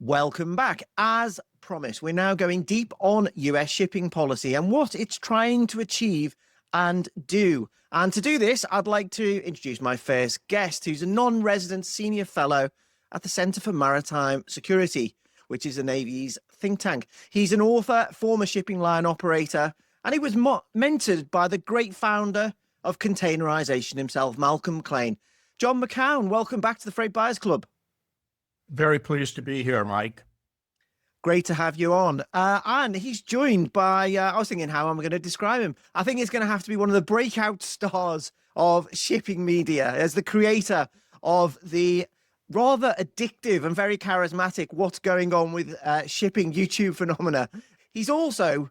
Welcome back. As promised, we're now going deep on US shipping policy and what it's trying to achieve and do. And to do this, I'd like to introduce my first guest, who's a non-resident senior fellow at the Center for Maritime Security, which is the Navy's think tank. He's an author, former shipping line operator, and he was mentored by the great founder of containerization himself, Malcolm McLean. John McCown, welcome back to the Freight Buyers Club. Very pleased to be here, Mike. Great to have you on. And he's joined by, I was thinking, how am I going to describe him? I think it's going to have to be one of the breakout stars of shipping media as the creator of the rather addictive and very charismatic What's Going On with Shipping YouTube phenomena. He's also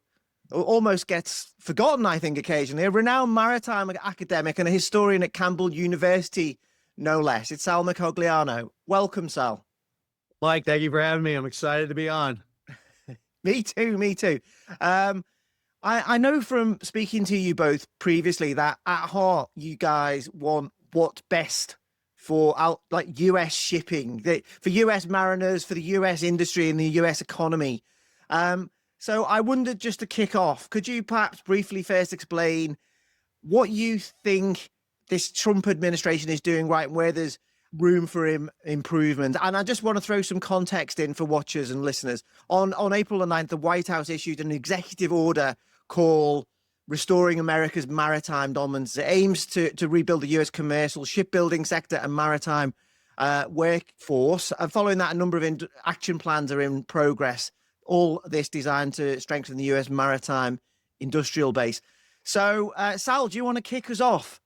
almost gets forgotten, I think, occasionally, a renowned maritime academic and a historian at Campbell University, no less. It's Sal Mercogliano. Welcome, Sal. Mike, thank you for having me. I'm excited to be on. Me too. I know from speaking to you both previously that at heart you guys want what's best for US shipping, for US mariners, for the US industry and the US economy. So I wondered, just to kick off, could you perhaps briefly first explain what you think this Trump administration is doing right and where there's room for improvement? And I just want to throw some context in for watchers and listeners. On April the 9th, the White House issued an executive order called Restoring America's Maritime Dominance. It aims to rebuild the US commercial shipbuilding sector and maritime workforce. And following that, a number of action plans are in progress. All this designed to strengthen the US maritime industrial base. So, Sal, do you want to kick us off?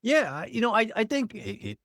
Yeah, I think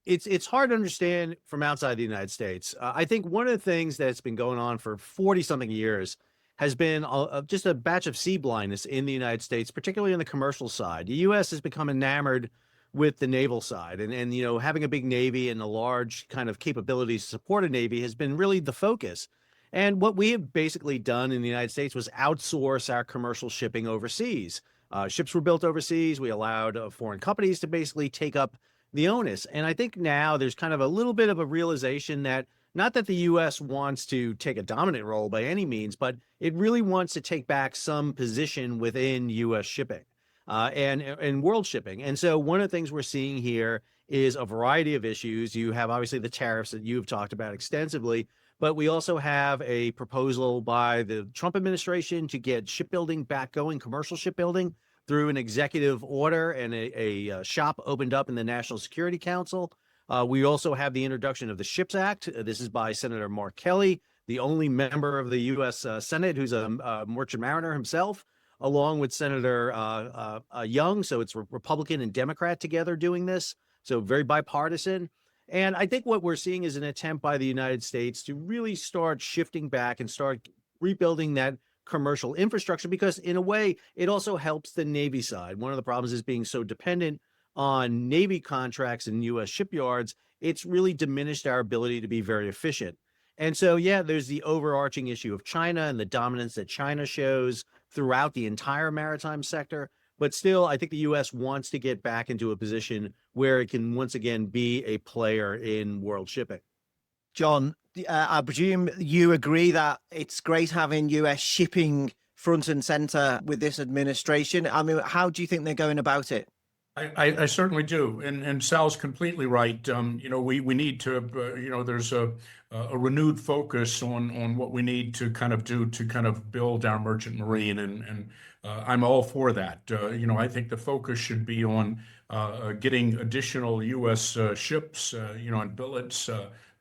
it's hard to understand from outside the United States. I think one of the things that's been going on for 40-something years has been just a batch of sea blindness in the United States, particularly on the commercial side. The U.S. has become enamored with the naval side, and having a big Navy and a large kind of capabilities to support a Navy has been really the focus. And what we have basically done in the United States was outsource our commercial shipping overseas. Ships were built overseas. We allowed foreign companies to basically take up the onus. And I think now there's kind of a little bit of a realization that not that the U.S. wants to take a dominant role by any means, but it really wants to take back some position within U.S. shipping and world shipping. And so one of the things we're seeing here is a variety of issues. You have obviously the tariffs that you've talked about extensively, but we also have a proposal by the Trump administration to get shipbuilding back going, commercial shipbuilding, through an executive order, and a shop opened up in the National Security Council. We also have the introduction of the SHIPS Act. This is by Senator Mark Kelly, the only member of the U.S. Senate who's a merchant mariner himself, along with Senator Young. So it's Republican and Democrat together doing this. So very bipartisan. And I think what we're seeing is an attempt by the United States to really start shifting back and start rebuilding that commercial infrastructure, because in a way, it also helps the Navy side. One of the problems is being so dependent on Navy contracts and U.S. shipyards. It's really diminished our ability to be very efficient. And so, yeah, there's the overarching issue of China and the dominance that China shows throughout the entire maritime sector. But still, I think the U.S. wants to get back into a position where it can once again be a player in world shipping. John, I presume you agree that it's great having US shipping front and center with this administration. I mean, how do you think they're going about it? I certainly do, and Sal's completely right. We need to, there's a renewed focus on what we need to kind of do to kind of build our merchant marine, and I'm all for that. I think the focus should be on getting additional U.S. ships, and billets,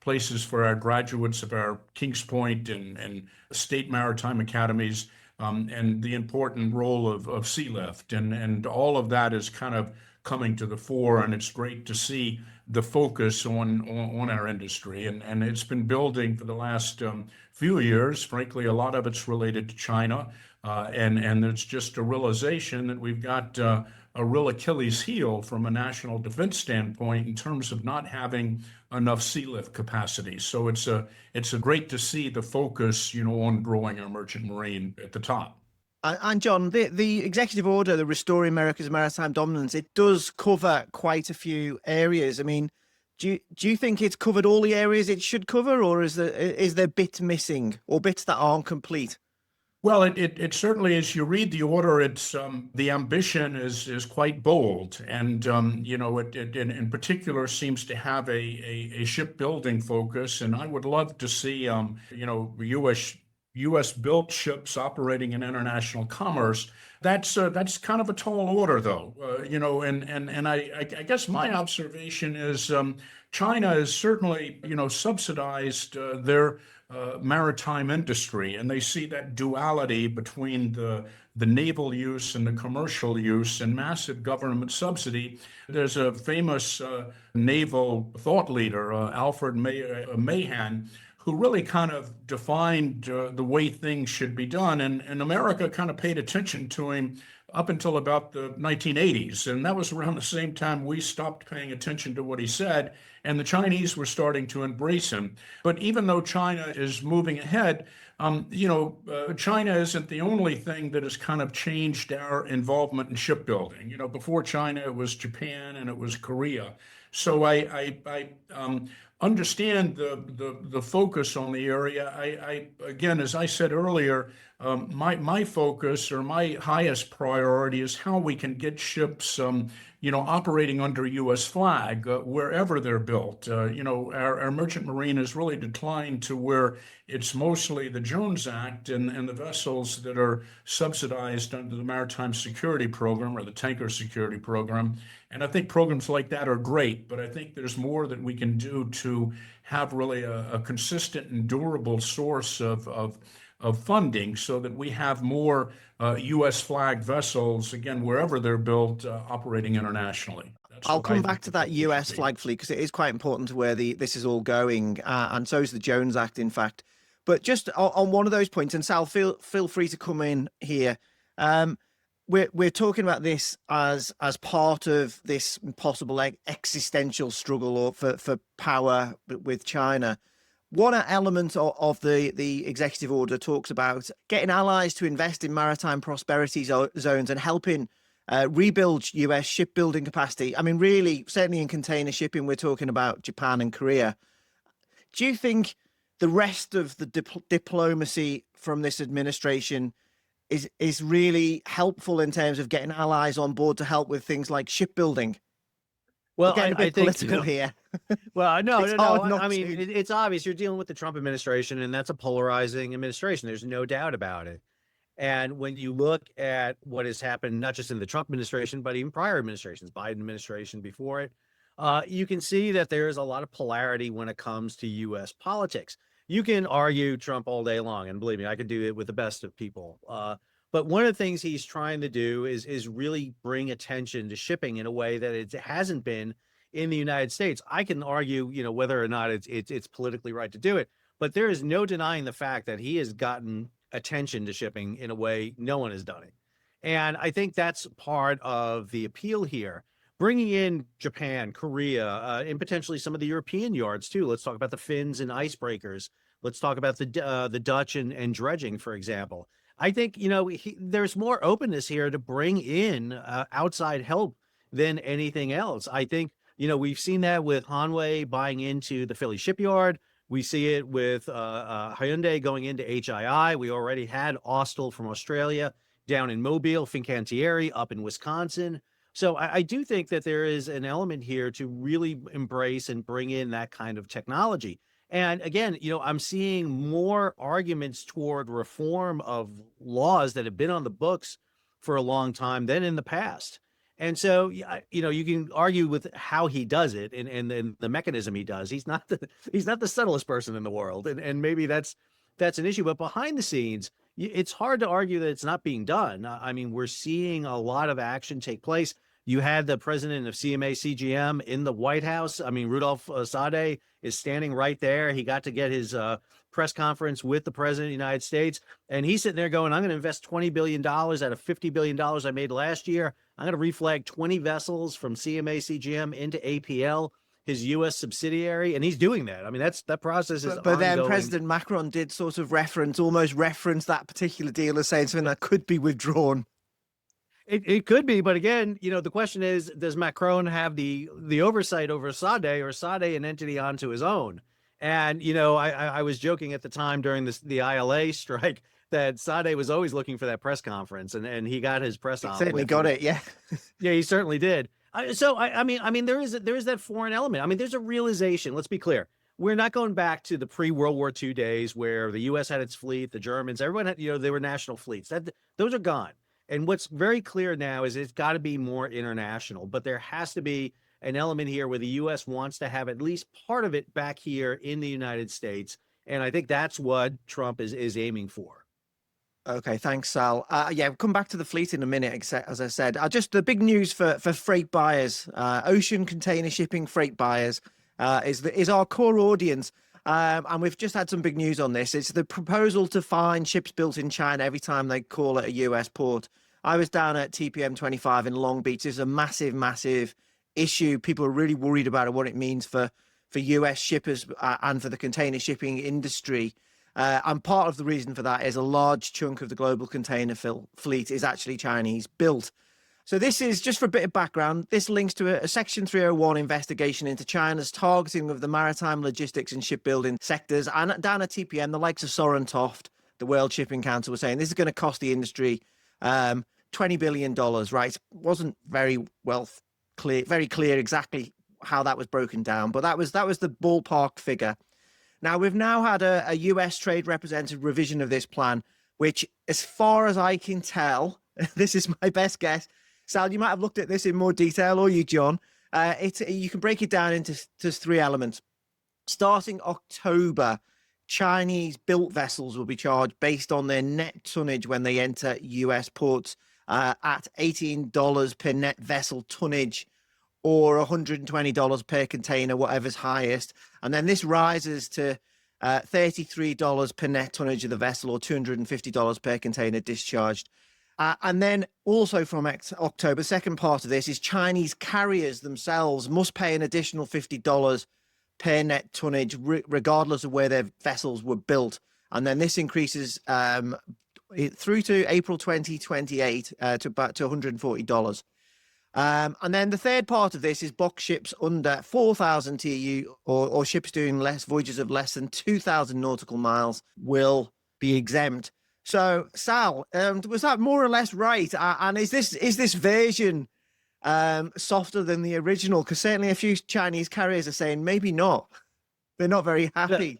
places for our graduates of our Kings Point and state maritime academies, and the important role of sea lift, and all of that is kind of coming to the fore, and it's great to see the focus on our industry, and it's been building for the last few years. Frankly, a lot of it's related to China, and there's just a realization that we've got a real Achilles heel from a national defense standpoint in terms of not having enough sea lift capacity. So it's a great to see the focus, on growing our merchant marine at the top. And John, the executive order, the Restoring America's Maritime Dominance, it does cover quite a few areas. I mean, Do you think it's covered all the areas it should cover, or is there bits missing or bits that aren't complete? Well, it certainly, as you read the order, it's the ambition is quite bold, and it in particular seems to have a shipbuilding focus, and I would love to see U.S. built ships operating in international commerce. That's kind of a tall order, though. I guess my observation is China has certainly subsidized their maritime industry, and they see that duality between the naval use and the commercial use and massive government subsidy. There's a famous naval thought leader, Alfred Mahan, who really kind of defined the way things should be done, and America kind of paid attention to him up until about the 1980s, and that was around the same time we stopped paying attention to what he said, and the Chinese were starting to embrace him. But even though China is moving ahead, China isn't the only thing that has kind of changed our involvement in shipbuilding. Before China, it was Japan and it was Korea. So I understand the focus on the area. I again, as I said earlier, my focus or my highest priority is how we can get ships, operating under U.S. flag wherever they're built. Our merchant marine has really declined to where it's mostly the Jones Act and the vessels that are subsidized under the Maritime Security Program or the Tanker Security Program. And I think programs like that are great, but I think there's more that we can do to have really a consistent and durable source of funding so that we have more U.S. flagged vessels, again, wherever they're built, operating internationally. I'll come back to that U.S. flag fleet because it is quite important to where this is all going, and so is the Jones Act, in fact. But just on one of those points, and Sal, feel free to come in here. We're talking about this as part of this possible existential struggle or for power with China. One element of the executive order talks about getting allies to invest in maritime prosperity zones and helping rebuild U.S. shipbuilding capacity. I mean, really, certainly in container shipping, we're talking about Japan and Korea. Do you think the rest of the diplomacy from this administration is really helpful in terms of getting allies on board to help with things like shipbuilding? Well, getting a bit political think, here. Well, no. I mean, to. it's obvious you're dealing with the Trump administration, and that's a polarizing administration. There's no doubt about it. And when you look at what has happened, not just in the Trump administration, but even prior administrations, Biden administration before it, you can see that there is a lot of polarity when it comes to U.S. politics. You can argue Trump all day long, and believe me, I can do it with the best of people. But one of the things he's trying to do is really bring attention to shipping in a way that it hasn't been in the United States. I can argue, whether or not it's politically right to do it, but there is no denying the fact that he has gotten attention to shipping in a way no one has done it. And I think that's part of the appeal here. Bringing in Japan, Korea, and potentially some of the European yards too. Let's talk about the fins and icebreakers. Let's talk about the Dutch and dredging, for example. I think, there's more openness here to bring in outside help than anything else. I think, we've seen that with Hanway buying into the Philly shipyard. We see it with Hyundai going into HII. We already had Austal from Australia down in Mobile, Fincantieri up in Wisconsin. So I do think that there is an element here to really embrace and bring in that kind of technology. And again, I'm seeing more arguments toward reform of laws that have been on the books for a long time than in the past. And so, you can argue with how he does it and the mechanism he does. He's not the subtlest person in the world. And maybe that's an issue. But behind the scenes, it's hard to argue that it's not being done. I mean, we're seeing a lot of action take place. You had the president of CMA CGM in the White House. I mean, Rudolph Sade is standing right there. He got to get his press conference with the president of the United States. And he's sitting there going, I'm going to invest $20 billion out of $50 billion I made last year. I'm going to reflag 20 vessels from CMA CGM into APL, his U.S. subsidiary. And he's doing that. I mean, that process is But then ongoing. President Macron did sort of almost reference that particular deal as saying something that could be withdrawn. It could be, but again, the question is, does Macron have the oversight over Sade, or Sade an entity onto his own? And I was joking at the time during the ILA strike that Sade was always looking for that press conference, and he got his press He on. certainly got it, yeah. Yeah, he certainly did. I mean, there is that foreign element. I mean, there's a realization. Let's be clear. We're not going back to the pre-World War II days where the U.S. had its fleet, the Germans, everyone had, they were national fleets. Those are gone. And what's very clear now is it's got to be more international, but there has to be an element here where the U.S. wants to have at least part of it back here in the United States. And I think that's what Trump is aiming for. Okay, thanks, Sal. Yeah, we'll come back to the fleet in a minute, as I said. Just the big news for freight buyers, ocean container shipping freight buyers is our core audience. And we've just had some big news on this. It's the proposal to fine ships built in China every time they call at a US port. I was down at TPM 25 in Long Beach. It's a massive, massive issue. People are really worried about what it means for US shippers and for the container shipping industry. And part of the reason for that is a large chunk of the global container fleet is actually Chinese built. So this is just for a bit of background. This links to a Section 301 investigation into China's targeting of the maritime, logistics and shipbuilding sectors. And down at TPM, the likes of Soren Toft, the World Shipping Council, were saying this is going to cost the industry $20 billion, right? It wasn't very clear exactly how that was broken down, but that was the ballpark figure. Now, we've now had a US trade representative revision of this plan, which, as far as I can tell, this is my best guess. Sal, you might have looked at this in more detail, or you, John. You can break it down into three elements. Starting October, Chinese-built vessels will be charged based on their net tonnage when they enter US ports at $18 per net vessel tonnage, or $120 per container, whatever's highest. And then this rises to $33 per net tonnage of the vessel, or $250 per container discharged. And then also from October, second part of this is Chinese carriers themselves must pay an additional $50 per net tonnage, regardless of where their vessels were built. And then this increases through to April 2028 to about to $140. And then the third part of this is box ships under 4,000 TEU or ships doing voyages of less than 2,000 nautical miles will be exempt. So, Sal, was that more or less right? And is this version softer than the original? Because certainly a few Chinese carriers are saying maybe not. They're not very happy.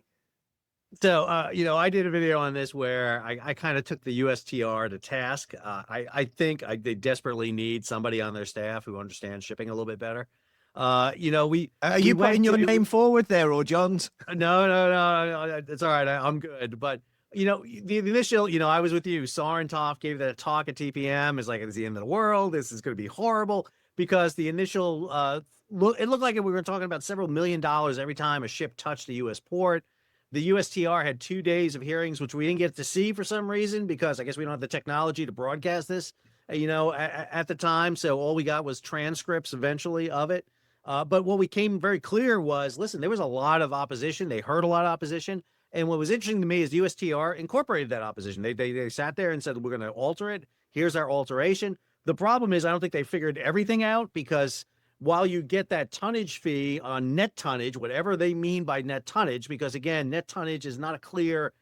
So, I did a video on this where I kind of took the USTR to task. I think they desperately need somebody on their staff who understands shipping a little bit better. Are you putting your name forward there, or John's? No, it's all right. I'm good. But, the initial, I was with you. Soren Toft gave that talk at TPM. It's like, it's the end of the world. This is going to be horrible, because the initial, it looked like we were talking about several $1 million every time a ship touched a U.S. port. The USTR had 2 days of hearings, which we didn't get to see for some reason, because I guess we don't have the technology to broadcast this, at the time. So all we got was transcripts eventually of it. But what became very clear was, listen, there was a lot of opposition. They heard a lot of opposition. And what was interesting to me is the USTR incorporated that opposition. They sat there and said, we're going to alter it. Here's our alteration. The problem is, I don't think they figured everything out, because while you get that tonnage fee on net tonnage, whatever they mean by net tonnage, because again, net tonnage is not a clear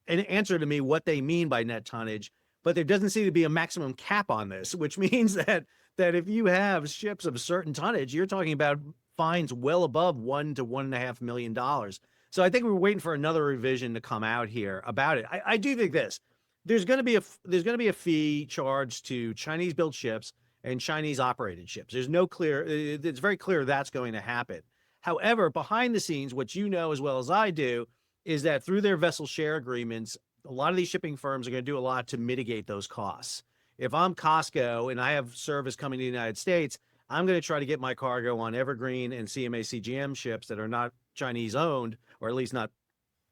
answer to me what they mean by net tonnage, but there doesn't seem to be a maximum cap on this, which means that if you have ships of a certain tonnage, you're talking about fines well above $1 to $1.5 million. So I think we're waiting for another revision to come out here about it. I do think there's going to be a fee charged to Chinese built ships and Chinese operated ships. It's very clear that's going to happen. However, behind the scenes, what you know as well as I do is that through their vessel share agreements, a lot of these shipping firms are going to do a lot to mitigate those costs. If I'm Costco and I have service coming to the United States, I'm going to try to get my cargo on Evergreen and CMA CGM ships that are not Chinese owned, or at least not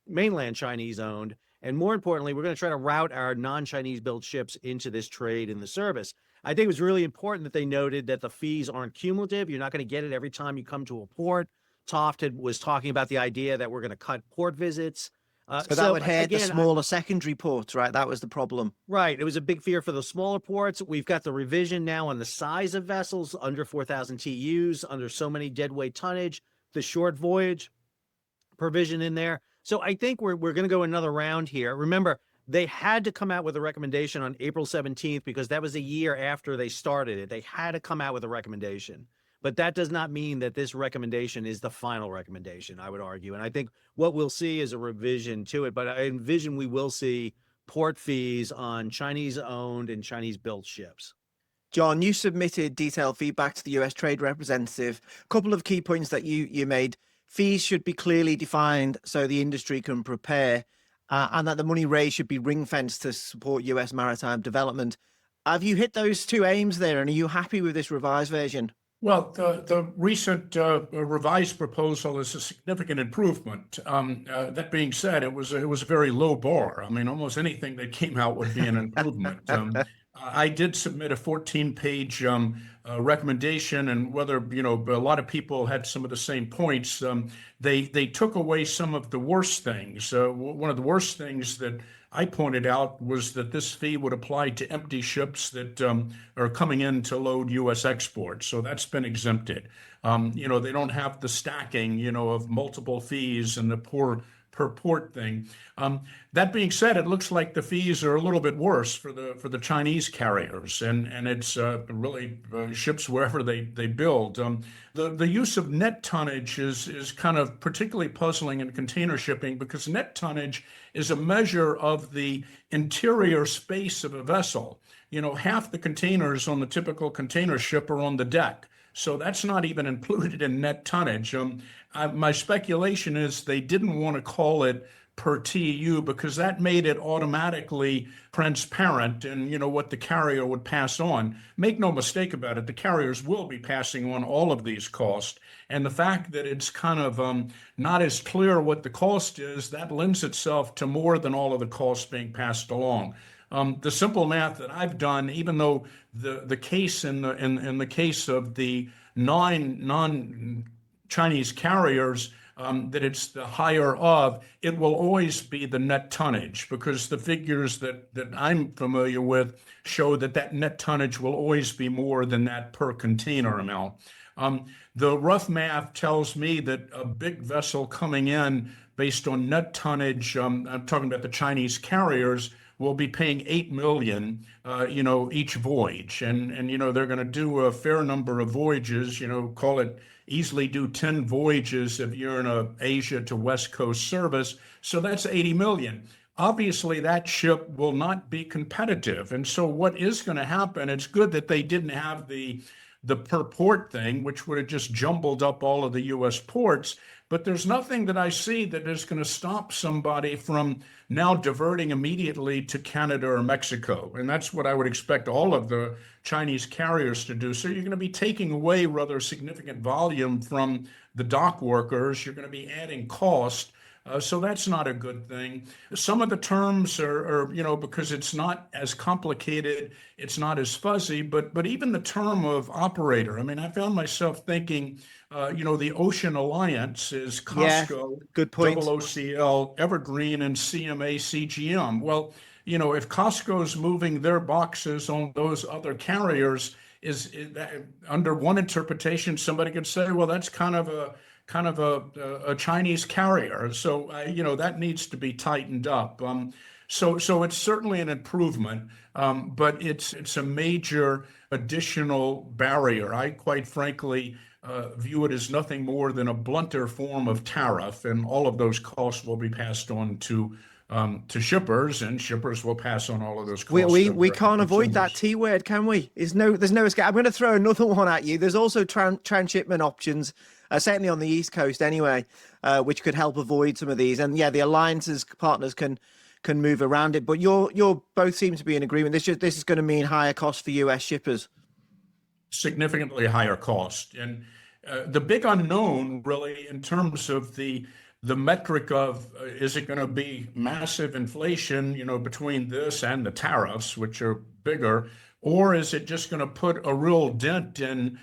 mainland Chinese owned. And more importantly, we're going to try to route our non-Chinese built ships into this trade in the service. I think it was really important that they noted that the fees aren't cumulative. You're not going to get it every time you come to a port. Toft was talking about the idea that we're going to cut port visits. So that would hurt the again, smaller secondary ports, right? That was the problem. right. It was a big fear for the smaller ports. We've got the revision now on the size of vessels under 4,000 TEUs, under so many deadweight tonnage, the short voyage provision in there. So I think we're going to go another round here. Remember, they had to come out with a recommendation on April 17th because that was a year after they started it. They had to come out with a recommendation. But that does not mean that this recommendation is the final recommendation, I would argue. And I think what we'll see is a revision to it. But I envision we will see port fees on Chinese-owned and Chinese-built ships. John, you submitted detailed feedback to the US Trade Representative. A couple of key points that you made. Fees should be clearly defined so the industry can prepare, and that the money raised should be ring-fenced to support US maritime development. Have you hit those two aims there, and are you happy with this revised version? Well, the recent revised proposal is a significant improvement. That being said, it was a very low bar. I mean, almost anything that came out would be an improvement. I did submit a 14-page recommendation, and whether a lot of people had some of the same points. They took away some of the worst things. One of the worst things that I pointed out was that this fee would apply to empty ships that are coming in to load U.S. exports. So that's been exempted. They don't have the stacking, of multiple fees and the per port thing. That being said, it looks like the fees are a little bit worse for the Chinese carriers, and it's really ships wherever they build. The use of net tonnage is kind of particularly puzzling in container shipping because net tonnage is a measure of the interior space of a vessel. Half the containers on the typical container ship are on the deck. So that's not even included in net tonnage. My speculation is they didn't want to call it per TEU because that made it automatically transparent and what the carrier would pass on. Make no mistake about it, the carriers will be passing on all of these costs. And the fact that it's kind of not as clear what the cost is, that lends itself to more than all of the costs being passed along. The simple math that I've done, even though the case in the case of the non-Chinese carriers, that it's the higher of, it will always be the net tonnage because the figures that I'm familiar with show that net tonnage will always be more than that per container amount. The rough math tells me that a big vessel coming in based on net tonnage, I'm talking about the Chinese carriers, will be paying $8 million, each voyage. And they're going to do a fair number of voyages, easily do 10 voyages if you're in a Asia to West Coast service. So that's 80 million. Obviously, that ship will not be competitive. And so what is going to happen, it's good that they didn't have the per port thing, which would have just jumbled up all of the U.S. ports. But there's nothing that I see that is going to stop somebody from now diverting immediately to Canada or Mexico. And that's what I would expect all of the Chinese carriers to do. So you're going to be taking away rather significant volume from the dock workers. You're going to be adding cost. So that's not a good thing. Some of the terms are because it's not as complicated, it's not as fuzzy, but even the term of operator. I mean, I found myself thinking, the Ocean Alliance is Costco, good point. OOCL, Evergreen, and CMA CGM. Well, if Costco's moving their boxes on those other carriers, is that, under one interpretation, somebody could say, well, that's kind of a Chinese carrier. So, that needs to be tightened up. So it's certainly an improvement, but it's a major additional barrier. I quite frankly view it as nothing more than a blunter form of tariff, and all of those costs will be passed on to shippers, and shippers will pass on all of those costs. We can't avoid that T word, can we? There's no escape. I'm going to throw another one at you. There's also transshipment options, certainly on the East Coast anyway, which could help avoid some of these. And yeah, the alliances partners can move around it. But you're both seem to be in agreement. This is going to mean higher costs for US shippers. Significantly higher cost. And the big unknown really in terms of the metric of is it going to be massive inflation, between this and the tariffs, which are bigger, or is it just going to put a real dent in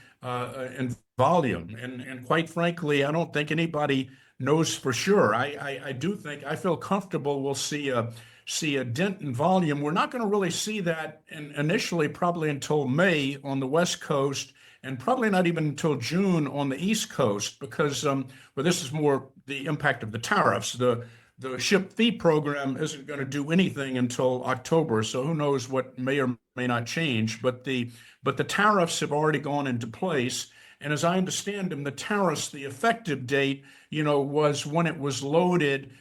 volume? And quite frankly, I don't think anybody knows for sure. I do think, I feel comfortable we'll see a dent in volume. We're not going to really see that initially probably until May on the West Coast, and probably not even until June on the East Coast, because well, this is more the impact of the tariffs. The ship fee program isn't going to do anything until October, so who knows what may or may not change. But the tariffs have already gone into place, and as I understand them, the tariffs, the effective date, was when it was loaded,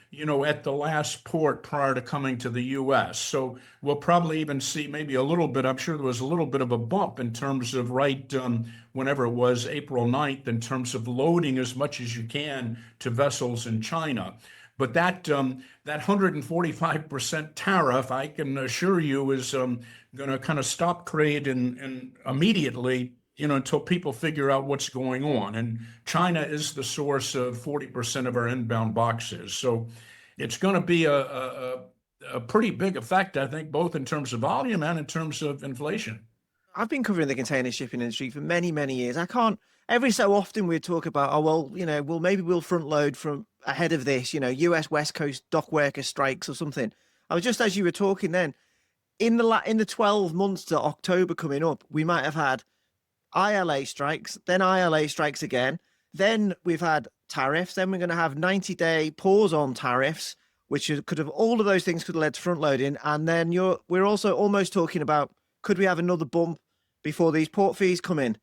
at the last port prior to coming to the U.S. So we'll probably even see maybe a little bit. I'm sure there was a little bit of a bump in terms of whenever it was April 9th, in terms of loading as much as you can to vessels in China. But that 145% tariff, I can assure you, is going to kind of stop trade and immediately, until people figure out what's going on. And China is the source of 40% of our inbound boxes. So it's going to be a pretty big effect, I think, both in terms of volume and in terms of inflation. I've been covering the container shipping industry for many, many years. I can't, every so often we talk about, oh, well, maybe we'll front load from ahead of this, US West Coast dock worker strikes or something. I was just, as you were talking then, in the 12 months to October coming up, we might have had ILA strikes, then ILA strikes again. Then we've had tariffs. Then we're going to have 90-day pause on tariffs, which could have, all of those things could have led to front loading. And then we're also almost talking about, could we have another bump before these port fees come in?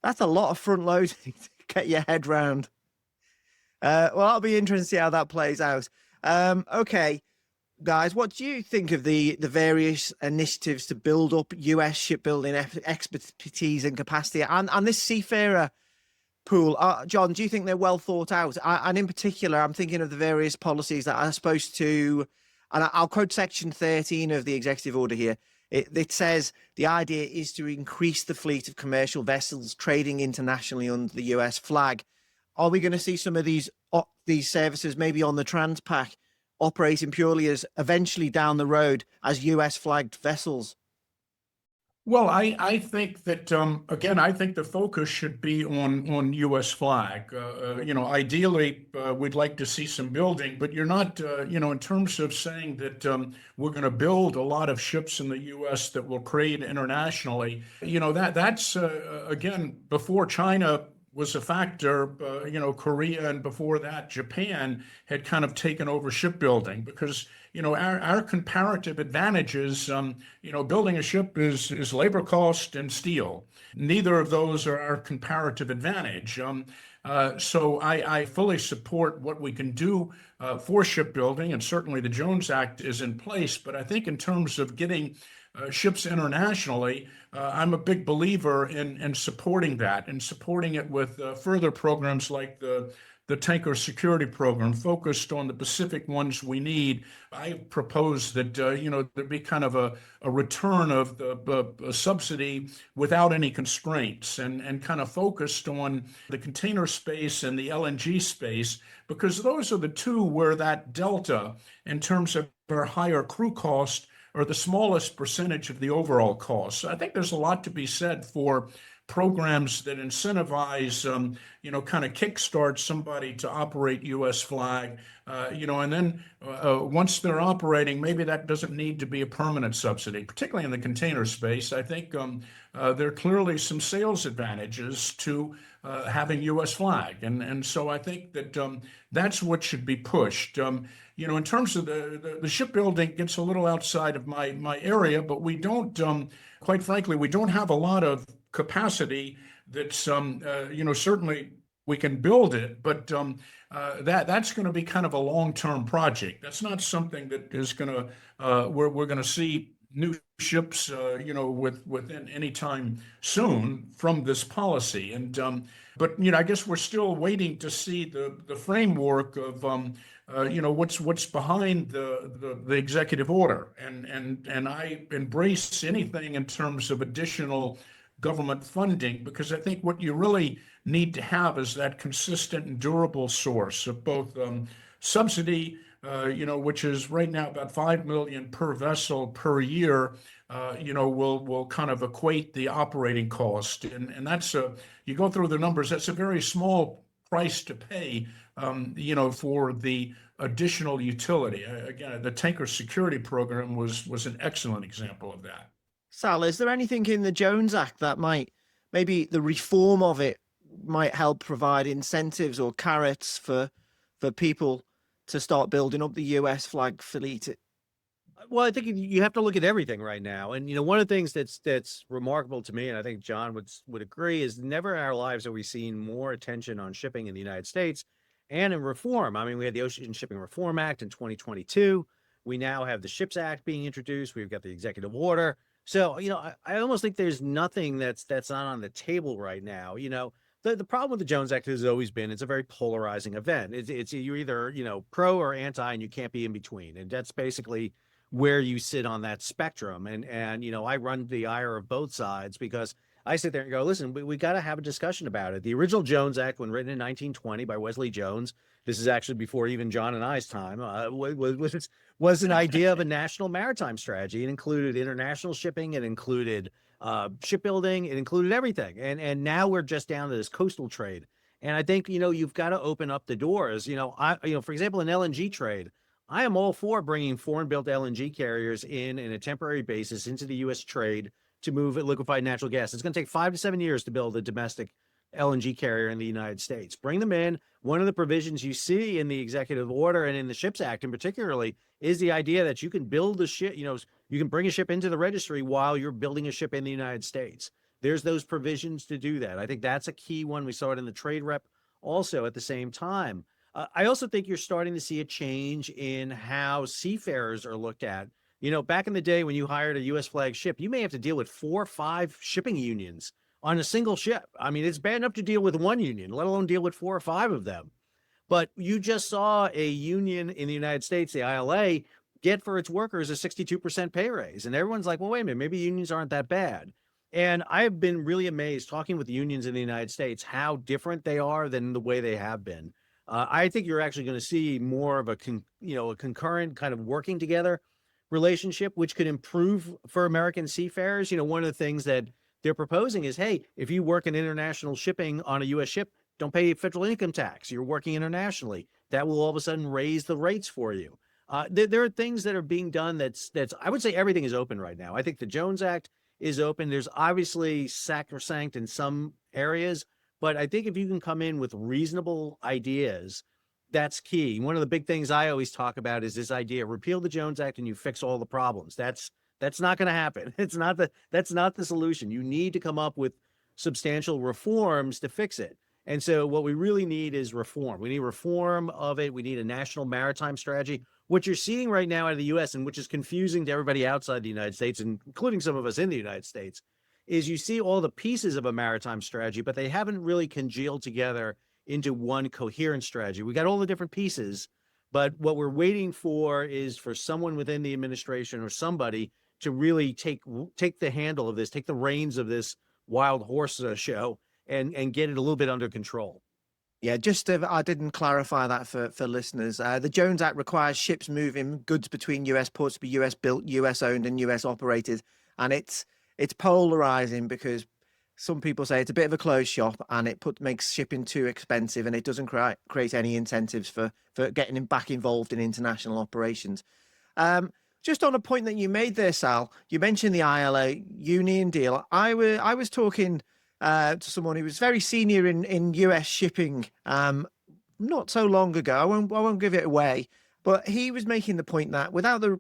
That's a lot of front loading to get your head round. Well, that'll be interesting to see how that plays out. Okay, guys, what do you think of the various initiatives to build up US shipbuilding expertise and capacity and this seafarer pool? John, do you think they're well thought out? And in particular, I'm thinking of the various policies that are supposed to, and I'll quote section 13 of the executive order here. It says the idea is to increase the fleet of commercial vessels trading internationally under the US flag. Are we going to see some of these services maybe on the Transpac operating purely as eventually down the road as US flagged vessels? Well, I think that, again, I think the focus should be on U.S. flag. Ideally, we'd like to see some building, but you're not, in terms of saying that we're going to build a lot of ships in the U.S. that will trade internationally, that's, again, before China was a factor, Korea, and before that, Japan had kind of taken over shipbuilding, because, our comparative advantages, building a ship is labor cost and steel. Neither of those are our comparative advantage. So I fully support what we can do for shipbuilding, and certainly the Jones Act is in place. But I think in terms of getting ships internationally, I'm a big believer in supporting that, and supporting it with further programs like the tanker security program, focused on the specific ones we need. I propose that there be kind of a return of the subsidy without any constraints, and kind of focused on the container space and the LNG space, because those are the two where that delta in terms of our higher crew cost are the smallest percentage of the overall cost. So I think there's a lot to be said for programs that incentivize, kind of kickstart somebody to operate U.S. flag, and then once they're operating, maybe that doesn't need to be a permanent subsidy, particularly in the container space. I think there are clearly some sales advantages to having U.S. flag. And so I think that that's what should be pushed. In terms of the shipbuilding gets a little outside of my area, but we don't, quite frankly, we don't have a lot of capacity that's, certainly we can build it, but that's going to be kind of a long-term project. That's not something that is going to, we're going to see new ships, within any time soon from this policy. And, but, I guess we're still waiting to see the framework of, what's behind the executive order. And I embrace anything in terms of additional government funding, because I think what you really need to have is that consistent and durable source of both subsidy, which is right now about $5 million per vessel per year, will kind of equate the operating cost. And that's you go through the numbers, that's a very small price to pay for the additional utility. Again, the tanker security program was an excellent example of that. Sal, is there anything in the Jones Act that might, maybe the reform of it might help provide incentives or carrots for people to start building up the US flag fleet? Well, I think you have to look at everything right now. And one of the things that's remarkable to me, and I think John would agree, is never in our lives have we seen more attention on shipping in the United States and in reform. I mean, we had the Ocean Shipping Reform Act in 2022. We now have the Ships Act being introduced. We've got the executive order. So, I almost think there's nothing that's not on the table right now. The problem with the Jones Act has always been it's a very polarizing event. It's you're either, pro or anti, and you can't be in between. And that's basically where you sit on that spectrum. And I run the ire of both sides because I sit there and go, listen, we got to have a discussion about it. The original Jones Act, when written in 1920 by Wesley Jones, this is actually before even John and I's time, was an idea of a national maritime strategy. It included international shipping. It included shipbuilding. It included everything. And now we're just down to this coastal trade. And I think, you've got to open up the doors. For example, an LNG trade, I am all for bringing foreign-built LNG carriers in a temporary basis into the U.S. trade to move liquefied natural gas. It's going to take 5 to 7 years to build a domestic LNG carrier in the United States. Bring them in. One of the provisions you see in the executive order and in the Ships Act in particularly is the idea that you can build a ship, you can bring a ship into the registry while you're building a ship in the United States. There's those provisions to do that. I think that's a key one. We saw it in the trade rep also at the same time. I also think you're starting to see a change in how seafarers are looked at. Back in the day when you hired a U.S. flag ship, you may have to deal with 4 or 5 shipping unions on a single ship. I mean, it's bad enough to deal with one union, let alone deal with 4 or 5 of them. But you just saw a union in the United States, the ILA, get for its workers a 62% pay raise. And everyone's like, well, wait a minute, maybe unions aren't that bad. And I've been really amazed talking with the unions in the United States, how different they are than the way they have been. I think you're actually going to see more of a concurrent kind of working together relationship, which could improve for American seafarers. One of the things that they're proposing is, hey, if you work in international shipping on a U.S. ship, don't pay federal income tax. You're working internationally. That will all of a sudden raise the rates for you. There are things that are being done that's I would say everything is open right now. I think the Jones Act is open. There's obviously sacrosanct in some areas, but I think if you can come in with reasonable ideas, that's key. One of the big things I always talk about is this idea: repeal the Jones Act and you fix all the problems. That's not going to happen. That's not the solution. You need to come up with substantial reforms to fix it. And so what we really need is reform. We need reform of it. We need a national maritime strategy. What you're seeing right now out of the U.S., and which is confusing to everybody outside the United States, including some of us in the United States, is you see all the pieces of a maritime strategy, but they haven't really congealed together into one coherent strategy. We got all the different pieces, but what we're waiting for is for someone within the administration or somebody to really take the handle of this, take the reins of this wild horse show and get it a little bit under control. Yeah, I didn't clarify that for listeners. The Jones Act requires ships moving goods between U.S. ports to be U.S. built, U.S. owned, and U.S. operated, and it's polarizing because some people say it's a bit of a closed shop and it makes shipping too expensive and it doesn't create any incentives for getting back involved in international operations. Just on a point that you made there, Sal, you mentioned the ILA union deal. I was talking to someone who was very senior in US shipping not so long ago. I won't give it away, but he was making the point that without the,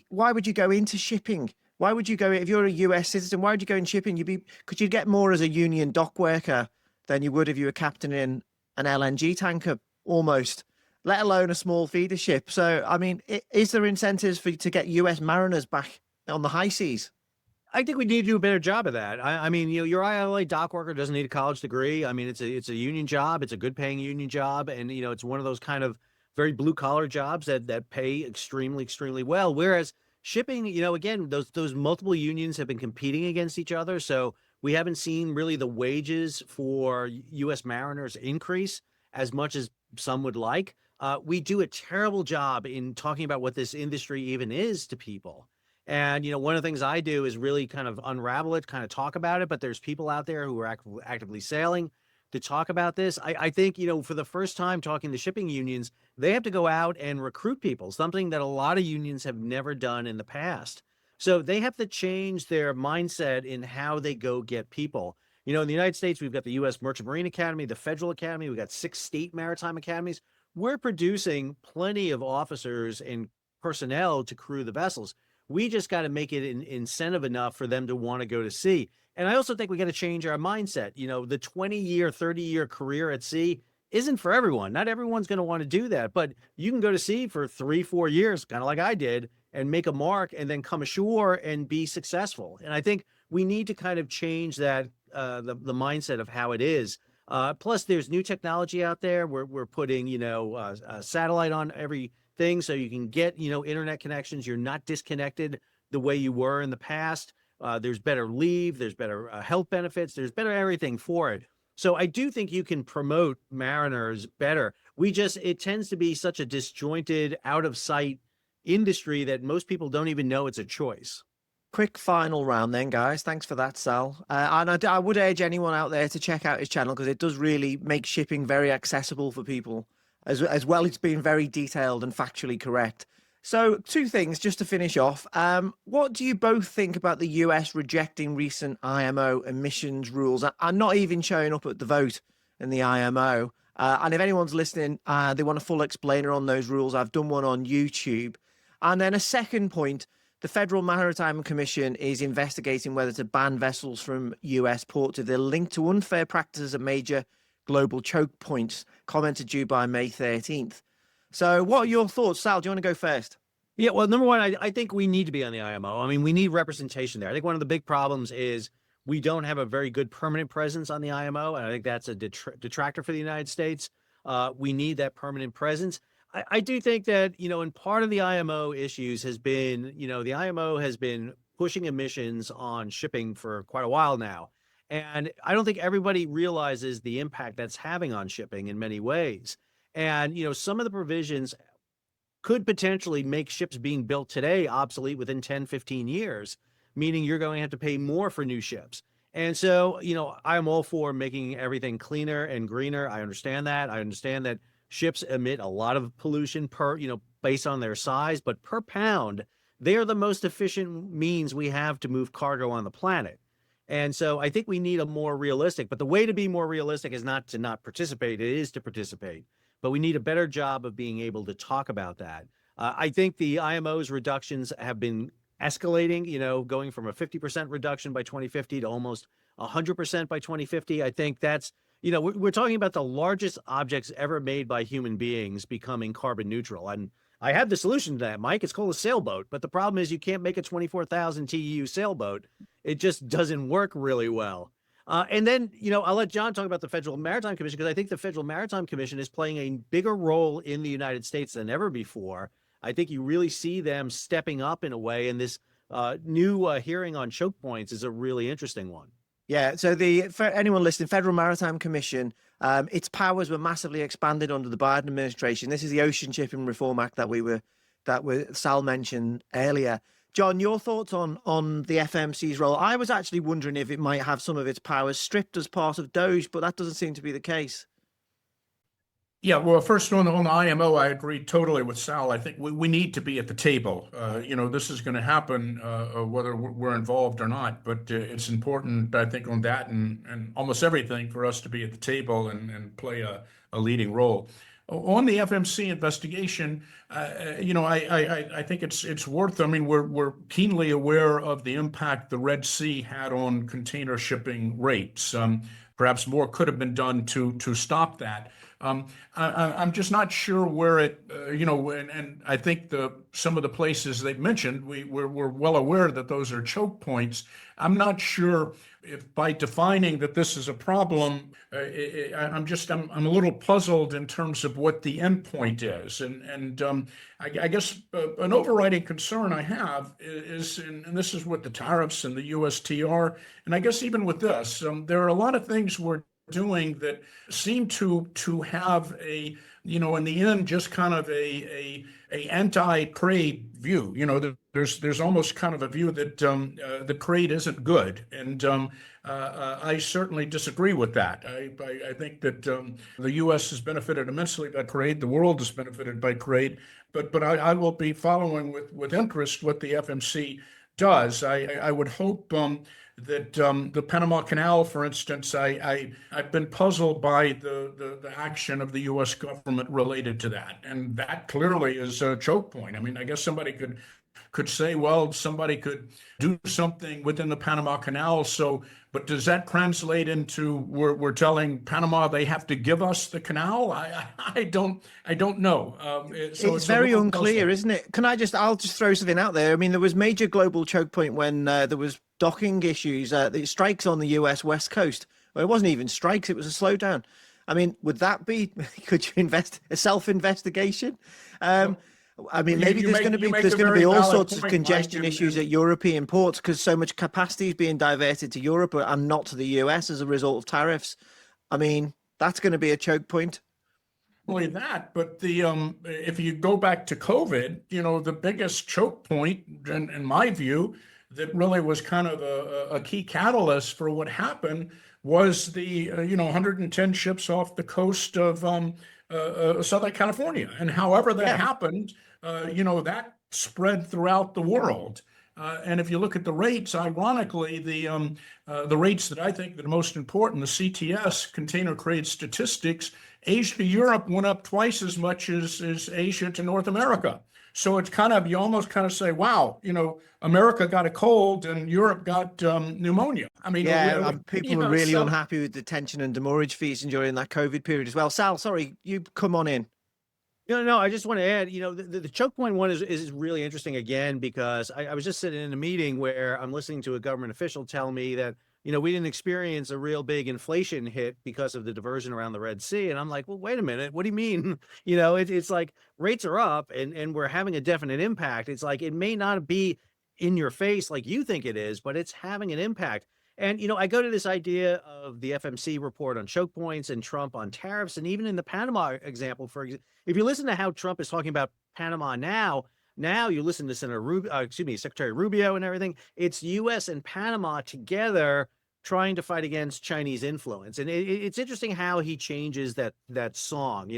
why would you go into shipping? Why would you go, if you're a US citizen, why would you go in shipping? Could you get more as a union dock worker than you would if you were captaining an LNG tanker almost, let alone a small feeder ship. So, I mean, is there incentives for you to get US mariners back on the high seas? I think we need to do a better job of that. I mean, your ILA dock worker doesn't need a college degree. I mean, it's a union job. It's a good paying union job. And, it's one of those kind of very blue collar jobs that pay extremely, extremely well. Whereas shipping, again, those multiple unions have been competing against each other. So we haven't seen really the wages for U.S. mariners increase as much as some would like. We do a terrible job in talking about what this industry even is to people. And, one of the things I do is really kind of unravel it, kind of talk about it. But there's people out there who are actively sailing. to talk about this. I think, for the first time talking to shipping unions, they have to go out and recruit people, something that a lot of unions have never done in the past. So they have to change their mindset in how they go get people. In the United States, we've got the U.S. Merchant Marine Academy, the Federal Academy. We've got 6 state maritime academies. We're producing plenty of officers and personnel to crew the vessels. We just got to make it an incentive enough for them to want to go to sea. And I also think we got to change our mindset. The 20-year, 30-year career at sea isn't for everyone. Not everyone's going to want to do that, but you can go to sea for 3-4 years, kind of like I did, and make a mark and then come ashore and be successful. And I think we need to kind of change that, the mindset of how it is. Plus, there's new technology out there. We're putting, a satellite on everything so you can get, internet connections. You're not disconnected the way you were in the past. There's better leave. There's better health benefits. There's better everything for it. So I do think you can promote mariners better. It tends to be such a disjointed, out of sight industry that most people don't even know it's a choice. Quick final round then, guys. Thanks for that, Sal. And I would urge anyone out there to check out his channel because it does really make shipping very accessible for people, as well as being very detailed and factually correct. So 2 things just to finish off. What do you both think about the US rejecting recent IMO emissions rules and not even showing up at the vote in the IMO? And if anyone's listening, they want a full explainer on those rules, I've done one on YouTube. And then a second point, the Federal Maritime Commission is investigating whether to ban vessels from US ports if they're linked to unfair practices at major global choke points, commented due by May 13th. So what are your thoughts? Sal, do you want to go first? Yeah, well, number one, I think we need to be on the IMO. I mean, we need representation there. I think one of the big problems is we don't have a very good permanent presence on the IMO, and I think that's a detractor for the United States. We need that permanent presence. I do think that, and part of the IMO issues has been, the IMO has been pushing emissions on shipping for quite a while now. And I don't think everybody realizes the impact that's having on shipping in many ways. And, some of the provisions could potentially make ships being built today obsolete within 10, 15 years, meaning you're going to have to pay more for new ships. And so, I'm all for making everything cleaner and greener. I understand that. I understand that ships emit a lot of pollution based on their size, but per pound, they are the most efficient means we have to move cargo on the planet. And so I think we need a more realistic, but the way to be more realistic is not to not participate. It is to participate, but we need a better job of being able to talk about that. I think the IMO's reductions have been escalating, going from a 50% reduction by 2050 to almost 100% by 2050. I think that's, we're talking about the largest objects ever made by human beings becoming carbon neutral. And I have the solution to that, Mike. It's called a sailboat. But the problem is you can't make a 24,000 TEU sailboat. It just doesn't work really well. And then, I'll let John talk about the Federal Maritime Commission, because I think the Federal Maritime Commission is playing a bigger role in the United States than ever before. I think you really see them stepping up in a way. And this new hearing on choke points is a really interesting one. Yeah, so for anyone listening, Federal Maritime Commission, its powers were massively expanded under the Biden administration. This is the Ocean Shipping Reform Act that Sal mentioned earlier. John, your thoughts on the FMC's role? I was actually wondering if it might have some of its powers stripped as part of DOGE, but that doesn't seem to be the case. Yeah, well, first on the IMO, I agree totally with Sal. I think we need to be at the table. This is going to happen whether we're involved or not, but it's important, I think, on that and almost everything for us to be at the table and play a leading role. On the FMC investigation, I think it's worth. I mean, we're keenly aware of the impact the Red Sea had on container shipping rates. Perhaps more could have been done to stop that. I'm just not sure where it, and I think some of the places they've mentioned, we're well aware that those are choke points. I'm not sure if by defining that this is a problem, I'm a little puzzled in terms of what the end point is. And I guess an overriding concern I have is, and this is with the tariffs and the USTR, and I guess even with this, there are a lot of things we're doing that seem to have a, in the end, just kind of a anti-trade view. There's almost kind of a view that the trade isn't good, and I certainly disagree with that. I think that the U.S. has benefited immensely by trade. The world has benefited by trade, but I will be following with interest what the FMC does. I would hope that the Panama Canal, for instance, I've been puzzled by the action of the U.S. government related to that, and that clearly is a choke point. I mean, I guess somebody could say, well, somebody could do something within the Panama Canal. But does that translate into we're telling Panama they have to give us the canal? I don't know. It's very unclear, isn't it? I'll just throw something out there. I mean, there was major global choke point when there was docking issues, the strikes on the US West Coast. Well, it wasn't even strikes, it was a slowdown. I mean, would that be, could you invest a self-investigation? I mean, maybe there's going to be all sorts of congestion issues at European ports because so much capacity is being diverted to Europe and not to the US as a result of tariffs. I mean, that's going to be a choke point. Only that, but if you go back to COVID, the biggest choke point, in my view, that really was kind of a key catalyst for what happened was the 110 ships off the coast of Southern California, and however that happened, that spread throughout the world. And if you look at the rates, ironically, the rates that I think that are most important, the CTS, Container Trade Statistics, Asia to Europe went up twice as much as Asia to North America. So it's kind of, you almost kind of say, wow, America got a cold and Europe got pneumonia. I mean, people were really unhappy with detention and demurrage fees during that COVID period as well. Sal, sorry, you come on in. No, I just want to add, the choke point one is really interesting again, because I was just sitting in a meeting where I'm listening to a government official tell me that, we didn't experience a real big inflation hit because of the diversion around the Red Sea. And I'm like, well, wait a minute. What do you mean? It's like rates are up and we're having a definite impact. It's like, it may not be in your face like you think it is, but it's having an impact. And, I go to this idea of the FMC report on choke points and Trump on tariffs. And even in the Panama example, if you listen to how Trump is talking about Panama now you listen to Secretary Rubio and everything, it's U.S. and Panama together trying to fight against Chinese influence. And it's interesting how he changes that song.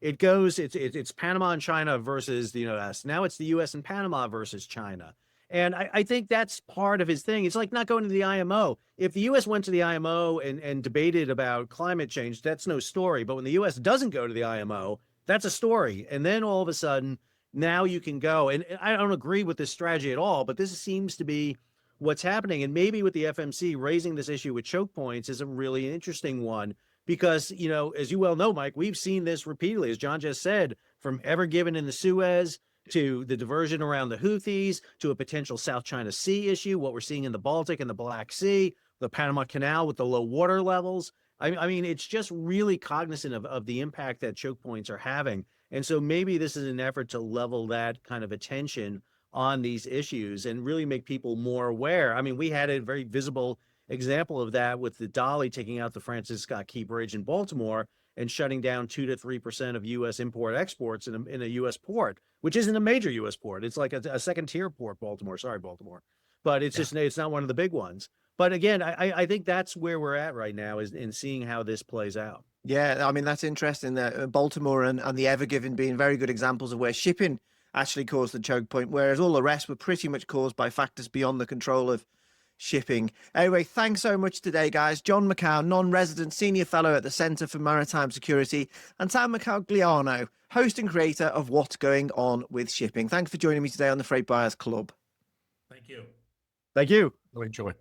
It goes, it's Panama and China versus the U.S. Now it's the U.S. and Panama versus China. And I think that's part of his thing. It's like not going to the IMO. If the U.S. went to the IMO and debated about climate change, that's no story. But when the U.S. doesn't go to the IMO, that's a story. And then all of a sudden, now you can go. And I don't agree with this strategy at all, but this seems to be what's happening. And maybe with the FMC raising this issue with choke points is a really interesting one because, as you well know, Mike, we've seen this repeatedly, as John just said, from Ever Given in the Suez to the diversion around the Houthis, to a potential South China Sea issue, what we're seeing in the Baltic and the Black Sea, the Panama Canal with the low water levels. I mean, it's just really cognizant of the impact that choke points are having. And so maybe this is an effort to level that kind of attention on these issues and really make people more aware. I mean, we had a very visible example of that with the Dolly taking out the Francis Scott Key Bridge in Baltimore and shutting down 2 to 3% of U.S. import exports in a U.S. port, which isn't a major U.S. port. It's like a second tier port, Baltimore. Sorry, Baltimore. But it's just, it's not one of the big ones. But again, I think that's where we're at right now is in seeing how this plays out. Yeah, I mean, that's interesting that Baltimore and the Ever Given being very good examples of where shipping actually caused the choke point, whereas all the rest were pretty much caused by factors beyond the control of shipping. Anyway, thanks so much today, guys. John McCown, non-resident senior fellow at the Center for Maritime Security, and Sal Mercogliano, host and creator of What's Going On with Shipping. Thanks for joining me today on the Freight Buyers Club. Thank you. Thank you. Really enjoy.